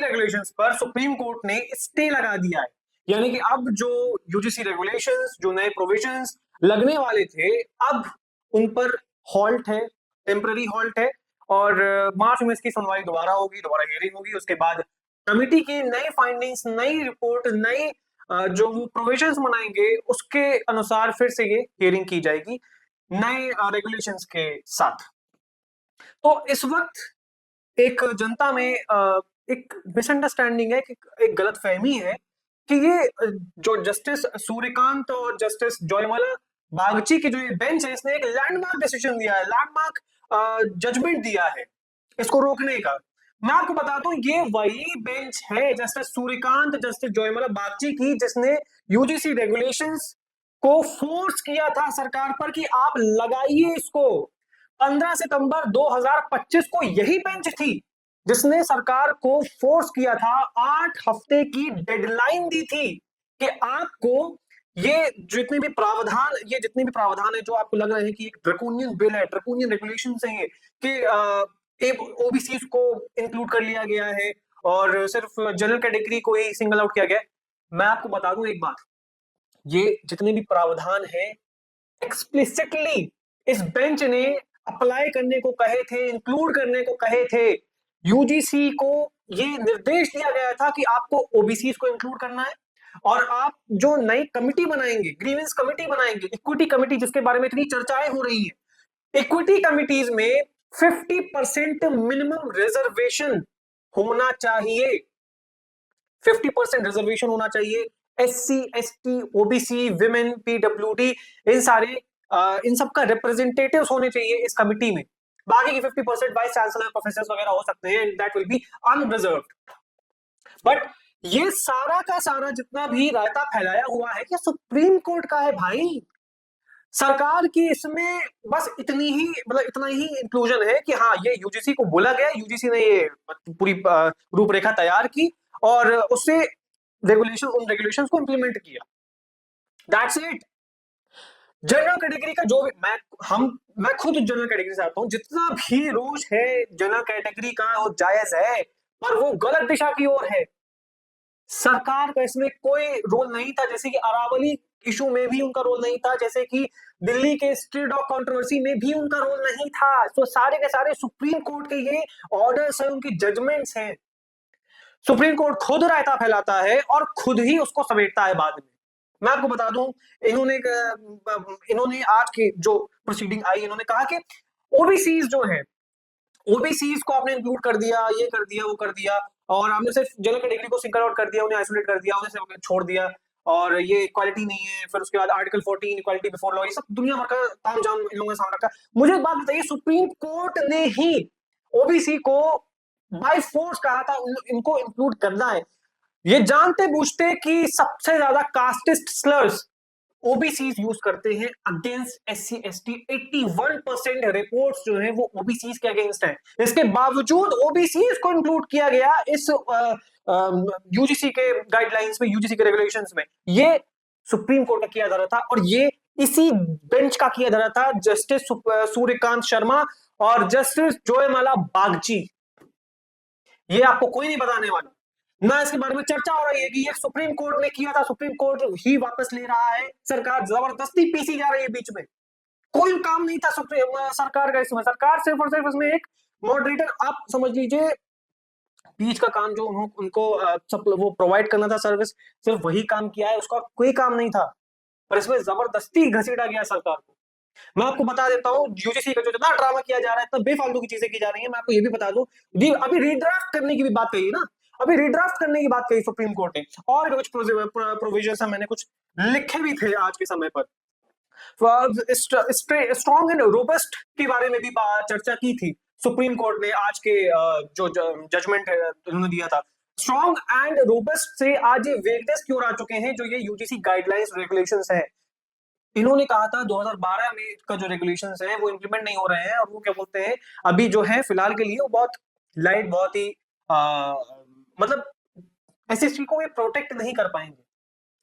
Regulations पर supreme court ने stay लगा दिया है। यानी कि अब जो यूजीसी रेगुलेशंस, जो नए प्रोविजंस लगने वाले थे, अब उन पर हॉल्ट है, टेम्पररी हॉल्ट है। और मार्च में इसकी सुनवाई दोबारा होगी, दोबारा हियरिंग होगी। उसके बाद कमिटी की नई फाइंडिंग्स, नई रिपोर्ट, नई जो प्रोविजंस बनाएंगे उसके अनुसार फिर से ये हियरिंग की जाएगी नए रेगुलेशंस के साथ। तो इस वक्त एक जनता में एक मिसअंडरस्टैंडिंग है, कि एक गलतफहमी है कि ये जो जस्टिस सूर्यकांत और जस्टिस जयमाला बागची की जो ये बेंच है, इसने एक लैंडमार्क डिसीजन दिया है, लैंडमार्क जजमेंट दिया है इसको रोकने का। मैं आपको बताता हूं, ये वही बेंच है जस्टिस सूर्यकांत, जस्टिस जयमाला बागची की, जिसने यूजीसी रेगुलेशंस को फोर्स किया था सरकार पर कि आप लगाइए इसको। 15 सितंबर 2025 को यही बेंच थी जिसने सरकार को फोर्स किया था, 8 हफ्ते की डेडलाइन दी थी कि आपको ये जितने भी प्रावधान है जो आपको लग रहे हैं कि एक ड्रैकोनियन बिल है, ड्रैकोनियन रेगुलेशंस हैं ये, कि ओबीसी को इंक्लूड कर लिया गया है और सिर्फ जनरल कैटेगरी को ही सिंगल आउट किया गया है। मैं आपको बता दूं एक बात, ये जितने भी प्रावधान हैं एक्सप्लिसिटली इस बेंच ने अप्लाई करने को कहे थे, इंक्लूड करने को कहे थे। यूजीसी को ये निर्देश दिया गया था कि आपको ओबीसी को इंक्लूड करना है, और आप जो नई कमिटी बनाएंगे, ग्रीवेंस कमिटी बनाएंगे, इक्विटी कमिटी, जिसके बारे में इतनी चर्चाएं हो रही है, इक्विटी कमिटीज में 50% मिनिमम रिजर्वेशन होना चाहिए। 50% रिजर्वेशन होना चाहिए। SC, ST, OBC, women, PWD, इन सबका रिप्रेजेंटेटिव्स होने चाहिए इस कमिटी में। बाकी की 50% वाइस चांसलर, प्रोफेसर वगैरह हो सकते हैं, that will be unreserved. But ये सारा का सारा जितना भी रायता फैलाया हुआ है कि सुप्रीम कोर्ट का है भाई। सरकार की इसमें बस इतनी ही, मतलब इतना ही इंक्लूजन है कि हाँ, ये यूजीसी को बोला गया, यूजीसी ने ये पूरी रूपरेखा तैयार की और उससे उन रेगुलेशंस को इंप्लीमेंट किया। That's it. जनरल कैटेगरी का जो भी, मैं खुद जनरल कैटेगरी से आता हूं, जितना भी रोष है जनरल कैटेगरी का वो जायज है, पर वो गलत दिशा की ओर है। सरकार का इसमें कोई रोल नहीं था, जैसे कि अरावली इशू में भी उनका रोल नहीं था, जैसे कि दिल्ली के स्ट्रीट डॉग कंट्रोवर्सी में भी उनका रोल नहीं था। तो सारे के सारे सुप्रीम कोर्ट के ये ऑर्डर्स हैं, उनकी जजमेंट्स हैं। सुप्रीम कोर्ट खुद रायता फैलाता है और खुद ही उसको समेटता है बाद में। मैं आपको बता दूं, इन्होंने आज की जो प्रोसीडिंग आई, इन्होंने कहा कि ओबीसीज जो है, ओबीसीज को आपने इंक्लूड कर दिया, ये कर दिया, वो कर दिया, और आपने सिर्फ जनरल कैटेगरी को सिंगल आउट कर दिया, उन्हें आइसोलेट कर दिया, उन्हें छोड़ दिया, और ये इक्वालिटी नहीं है। फिर उसके बाद आर्टिकल 14 इक्वालिटी बिफोर लॉ, ये सब दुनिया भर का तामझाम इन लोगों ने सामने रखा। मुझे एक बात बताइए, सुप्रीम कोर्ट ने ही ओबीसी को बाय फोर्स कहा था इनको इंक्लूड करना है, ये जानते बूझते कि सबसे ज्यादा कास्टिस्ट स्लर्स ओबीसीज यूज करते हैं अगेंस्ट एससी एसटी। 81% रिपोर्ट्स जो है वो ओबीसीज के अगेंस्ट है। इसके बावजूद ओबीसीज को इंक्लूड किया गया इस यूजीसी के गाइडलाइंस में, यूजीसी के रेगुलेशंस में। ये सुप्रीम कोर्ट का किया जा रहा था, और ये इसी बेंच का किया जा रहा था, जस्टिस सूर्यकांत शर्मा और जस्टिस जयमाला बागची। ये आपको कोई नहीं बताने वाला, ना इसके बारे में चर्चा हो रही है कि ये सुप्रीम कोर्ट ने किया था, सुप्रीम कोर्ट ही वापस ले रहा है, सरकार जबरदस्ती पीसी जा रही है बीच में। कोई काम नहीं था सरकार का इसमें। सरकार सिर्फ और सिर्फ इसमें एक मॉडरेटर, आप समझ लीजिए, बीच का काम जो उनको वो प्रोवाइड करना था सर्विस, सिर्फ वही काम किया है, उसका कोई काम नहीं था। पर इसमें जबरदस्ती घसीटा गया सरकार को। मैं आपको बता देता हूँ, यूजीसी का जो जितना ड्रामा किया जा रहा है, इतना बेफालतू की चीजें की जा रही है। मैं आपको ये भी बता दूं, अभी रीड्राफ्ट करने की भी बात कही ना, अभी रीड्राफ्ट करने की बात कही सुप्रीम कोर्ट ने, और कुछ प्रोविजंस है, मैंने कुछ लिखे भी थे आज के समय पर। स्ट्रॉन्ग एंड रोबस्ट के बारे में भी चर्चा की थी सुप्रीम कोर्ट ने। आज के जो जजमेंट उन्होंने दिया था, स्ट्रॉन्ग एंड रोबस्ट से आज ये वेगनेस क्यों आ चुके हैं, जो ये यूजीसी गाइडलाइंस रेगुलेशंस है। इन्होंने कहा था 2012 में का जो रेगुलेशंस है वो इंप्लीमेंट नहीं हो रहे हैं, और वो क्या बोलते हैं, अभी जो है फिलहाल के लिए वो बहुत लाइट, बहुत ही मतलब एसएसटी को ये प्रोटेक्ट नहीं कर पाएंगे,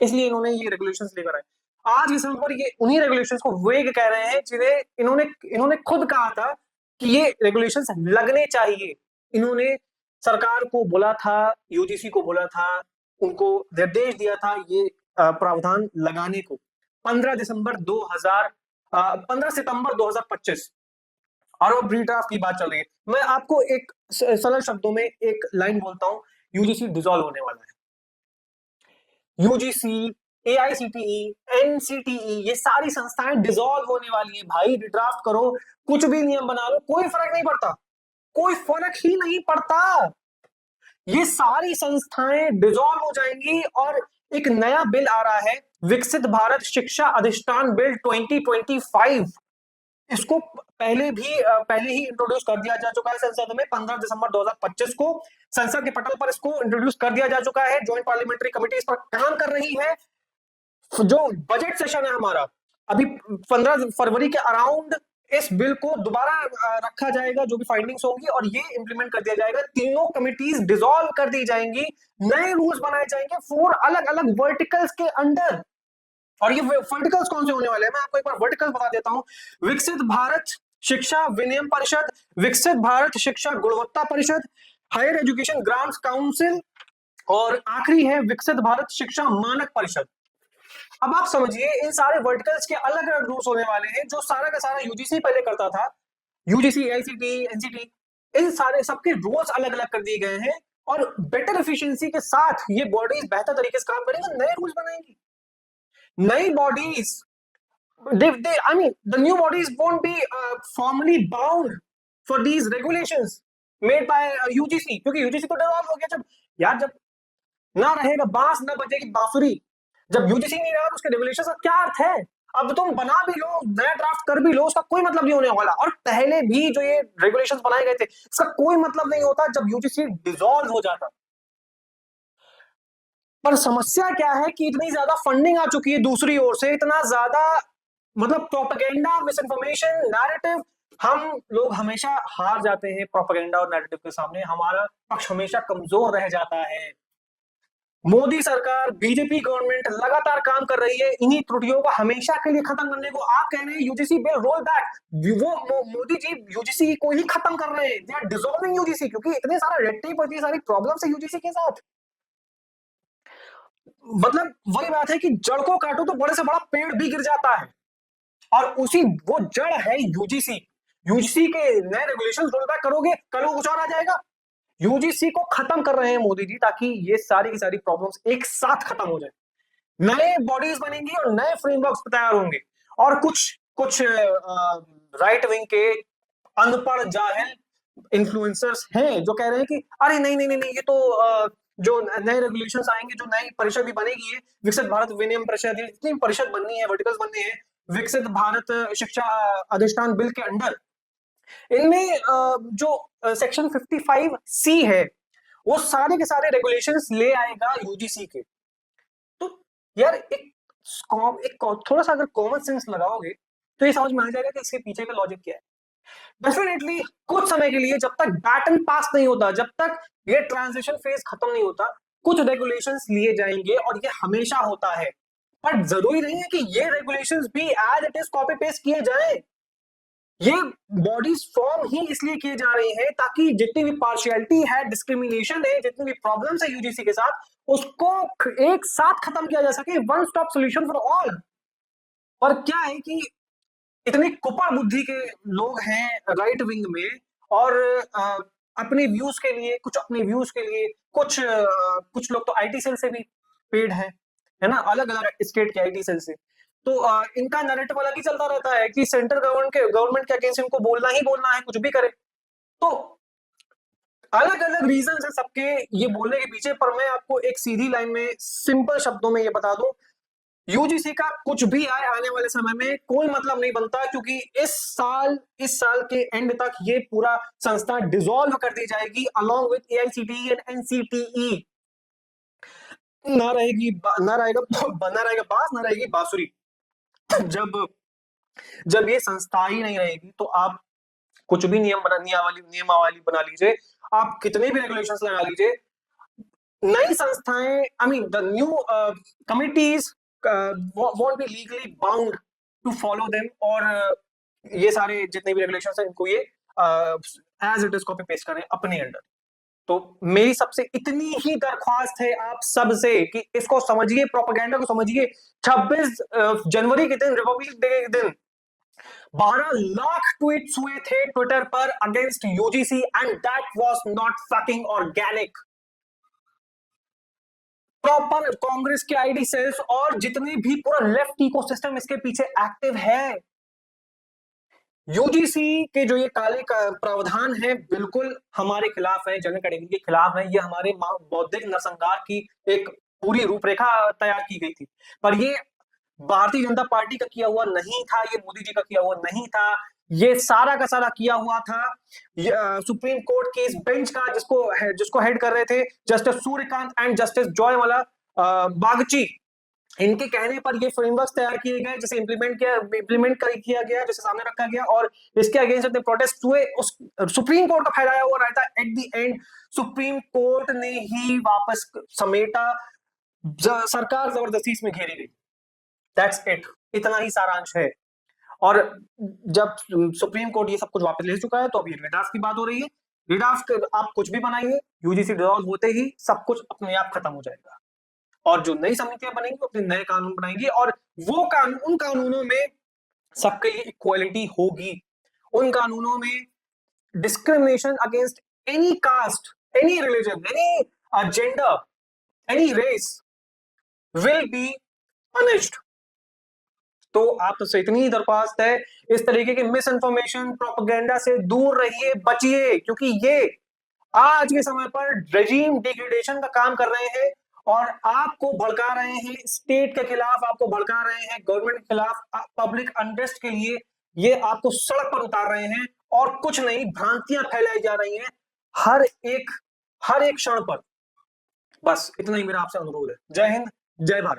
इसलिए इन्होंने ये रेगुलेशंस लेकर आए। आज इस समय पर ये उन्हीं रेगुलेशंस को वेग कह रहे हैं, जिन्हें इन्होंने खुद कहा था कि ये रेगुलेशंस लगने चाहिए। इन्होंने सरकार को बोला था, यूजीसी को बोला था, उनको निर्देश दिया था ये प्रावधान लगाने को 15 सितंबर 2025, और अब रीड्राफ्ट की बात चल रही है। मैं आपको एक सरल शब्दों में एक लाइन बोलता हूं, यूजीसी डिसॉल्व होने वाला है। यूजीसी, एआईसीटीई, एनसीटीई, ये सारी संस्थाएं डिसॉल्व होने वाली है भाई। रीड्राफ्ट करो, कुछ भी नियम बना लो, कोई फर्क नहीं पड़ता, कोई फर्क ही नहीं पड़ता। ये सारी संस्थाएं डिसॉल्व हो जाएंगी और एक नया बिल आ रहा है, विकसित भारत शिक्षा अधिष्ठान बिल 2025। इसको पहले ही इंट्रोड्यूस कर दिया जा चुका है संसद में। 15 दिसंबर 2025 को संसद के पटल पर इसको इंट्रोड्यूस कर दिया जा चुका है। जॉइंट पार्लियामेंट्री कमेटी इस पर काम कर रही है। जो बजट सेशन है हमारा, अभी 15 फरवरी के अराउंड इस बिल को दोबारा रखा जाएगा, जो भी फाइंडिंग्स होंगी, और ये इंप्लीमेंट कर दिया जाएगा। तीनों कमिटीज डिसॉल्व कर दी जाएंगी, नए रूल्स बनाए जाएंगे 4 अलग अलग वर्टिकल्स के अंडर। और ये वर्टिकल्स कौन से होने वाले हैं, मैं आपको एक बार वर्टिकल्स बता देता हूं। विकसित भारत शिक्षा विनियम परिषद, विकसित भारत शिक्षा गुणवत्ता परिषद, हायर एजुकेशन ग्रांट्स काउंसिल, और आखिरी है विकसित भारत शिक्षा मानक परिषद। अब आप समझिए, इन सारे वर्टिकल्स के अलग अलग रूल्स होने वाले हैं, जो सारा का सारा यूजीसी पहले करता था। यूजीसी, एआईसीटी, एनसीटी, इन सारे सबके रूल्स अलग अलग कर दिए गए हैं, और बेटर एफिशिएंसी के साथ ये बॉडीज बेहतर तरीके से काम करेंगे, नए रूल्स बनाएंगी, नई bodies. I mean, the new bodies won't be formally bound for these regulations made by UGC, क्योंकि यूजीसी तो डिसॉल्व हो गया। जब यार, जब ना रहेगा बांस ना बजेगी बांसुरी, जब यूजीसी नहीं रहा तो उसके रेगुलेशन का क्या अर्थ है। अब तुम बना भी लो, नया ड्राफ्ट कर भी लो, उसका कोई मतलब नहीं होने वाला। और पहले भी जो ये रेगुलेशंस बनाए गए थे, इसका कोई मतलब नहीं होता जब यूजीसी डिसॉल्व हो जाता। पर समस्या क्या है कि इतनी ज्यादा फंडिंग आ चुकी है दूसरी ओर से, इतना ज्यादा मतलब प्रोपेगेंडा, मिस इन्फॉर्मेशन, नैरेटिव। हम लोग हमेशा हार जाते हैं प्रोपेगेंडा और नैरेटिव के सामने, हमारा पक्ष हमेशा कमजोर रह जाता है। मोदी सरकार, बीजेपी गवर्नमेंट लगातार काम कर रही है इन्हीं त्रुटियों को हमेशा के लिए खत्म करने को। आप कह रहे हैं यूजीसी बिल रोल बैक, वो मोदी जी यूजीसी को ही खत्म कर रहे हैं। दे आर डिसॉल्विंग यूजीसी, क्योंकि इतने सारा रेड टेप, इतनी सारी प्रॉब्लम्स है यूजीसी के साथ। मतलब वही बात है कि जड़ को काटो तो बड़े से बड़ा पेड़ भी गिर जाता है, और उसी वो जड़ है यूजीसी। यूजीसी के नए रेगुलेशन रोल बैक करोगे, कल वो कुछ और आ जाएगा। यूजीसी को खत्म कर रहे हैं मोदी जी, ताकि ये सारी की सारी प्रॉब्लम्स एक साथ खत्म हो जाए, नए बॉडीज बनेंगी और नए फ्रेमवर्क्स तैयार होंगे। और कुछ राइट विंग के अनपढ़ जाहिल इन्फ्लुएंसर्स हैं जो कह रहे हैं कि अरे नहीं नहीं नहीं, नहीं ये तो जो नए रेगुलेशंस आएंगे, जो नई परिषद भी बनेगी, है विकसित भारत विनियम परिषद, जितनी परिषद बननी है, वर्टिकल्स बनने हैं विकसित भारत शिक्षा अधिष्ठान बिल के अंडर, इनमें जो सेक्शन 55C है, वो सारे के सारे रेगुलेशंस ले आएगा यूजीसी के। तो यार एक थोड़ा सा अगर कॉमन सेंस लगाओगे तो ये समझ में आ जाएगा कि इसके पीछे का लॉजिक क्या है। डेफिनेटली कुछ समय के लिए, जब तक बैटन पास नहीं होता, जब तक ये ट्रांजिशन फेज खत्म नहीं होता, कुछ रेगुलेशंस लिए जाएंगे, और ये हमेशा होता है। पर जरूरी नहीं है कि ये रेगुलेशंस भी as it is copy paste किए जाएं। ये बॉडीज फॉर्म ही इसलिए किए जा रहे हैं ताकि जितनी भी पार्शियलिटी है, डिस्क्रिमिनेशन है, जितनी भी प्रॉब्लम्स है यूजीसी के साथ, उसको एक साथ खत्म किया जा सके, one stop solution for all. पर क्या है कि इतनी कुपड़ बुद्धि के लोग हैं राइट विंग में, और अपने व्यूज के लिए, कुछ लोग तो आईटी सेल से भी पेड है ना, अलग अलग स्टेट के आईटी सेल से। तो इनका नैरेटिव अलग ही चलता रहता है कि सेंट्रल गवर्नमेंट के अगेंस्ट इनको बोलना ही बोलना है, कुछ भी करे। तो अलग अलग रीजन है सबके ये बोलने के पीछे। पर मैं आपको एक सीधी लाइन में सिंपल शब्दों में ये बता दूं, यूजीसी का कुछ भी आए आने वाले समय में कोई मतलब नहीं बनता, क्योंकि इस साल के एंड तक ये पूरा संस्था डिसॉल्व कर दी जाएगी along with AICTE and NCTE. ना रहेगा बांस, ना रहेगी बांसुरी। जब ये संस्था ही नहीं रहेगी तो आप कुछ भी नियमावली बना लीजिए, आप कितने भी रेगुलेशंस लगा लीजिए, नई संस्थाएं, I mean the new committees won't be legally bound to follow them, और ये सारे जितने भी रेगुलेशंस हैं इनको ये as it is copy paste करें अपने अंडर। तो मेरी सबसे इतनी ही दरख्वास्त है आप सबसे कि इसको समझिए, प्रोपेगेंडा को समझिए। 26 जनवरी के दिन, रिपब्लिक डे के दिन 12 लाख ट्वीट्स हुए थे ट्विटर पर against UGC and that was not fucking organic. Proper Congress के आईडी सेल्स और जितने भी पूरा लेफ्ट इकोसिस्टम इसके पीछे एक्टिव है। यूजीसी के जो ये काले प्रावधान है बिल्कुल हमारे खिलाफ है, जन कैटेगरी के खिलाफ है। ये हमारे बौद्धिक नरसंहार की एक पूरी रूपरेखा तैयार की गई थी, पर ये भारतीय जनता पार्टी का किया हुआ नहीं था, ये मोदी जी का किया हुआ नहीं था, ये सारा का सारा किया हुआ था सुप्रीम कोर्ट के इस बेंच का, जिसको हेड कर रहे थे justice Suryakant and justice Joymalya Bagchi. इनके कहने पर ये फ्रेमवर्क तैयार किए गए, जिसे इम्प्लीमेंट किया गया, जिसे सामने रखा गया और इसके अगेंस्ट अपने प्रोटेस्ट हुए। उस सुप्रीम कोर्ट का फैलाया हुआ रहता, at the end supreme court ने ही वापस समेटा, सरकार जबरदस्ती इसमें घेरी गई। दैट्स इट, इतना ही सारांश है। और जब सुप्रीम कोर्ट ये सब कुछ वापस ले चुका है तो अभी रिडाफ की बात हो रही है। रिडाफ आप कुछ भी बनाइए, यूजीसी डिसॉल्व होते ही सब कुछ अपने आप खत्म हो जाएगा और जो नई समितियां बनेंगी वो अपने नए कानून बनाएंगी और वो कानून, उन कानूनों में सबके लिए इक्वालिटी होगी। उन कानूनों में discrimination against any caste, any religion, any gender, any race will be punished. तो आप तो इतनी ही दरख्वास्त है, इस तरीके के मिस इन्फॉर्मेशन, प्रोपेगेंडा से दूर रहिए, बचिए, क्योंकि ये आज के समय पर रेजिम डिग्रेडेशन का काम कर रहे हैं और आपको भड़का रहे हैं, स्टेट के खिलाफ आपको भड़का रहे हैं, गवर्नमेंट के खिलाफ, पब्लिक अनरेस्ट के लिए ये आपको सड़क पर उतार रहे हैं और कुछ नहीं, भ्रांतियां फैलाई जा रही हैं हर एक क्षण पर। बस इतना ही मेरा आपसे अनुरोध है। जय हिंद, जय भारत।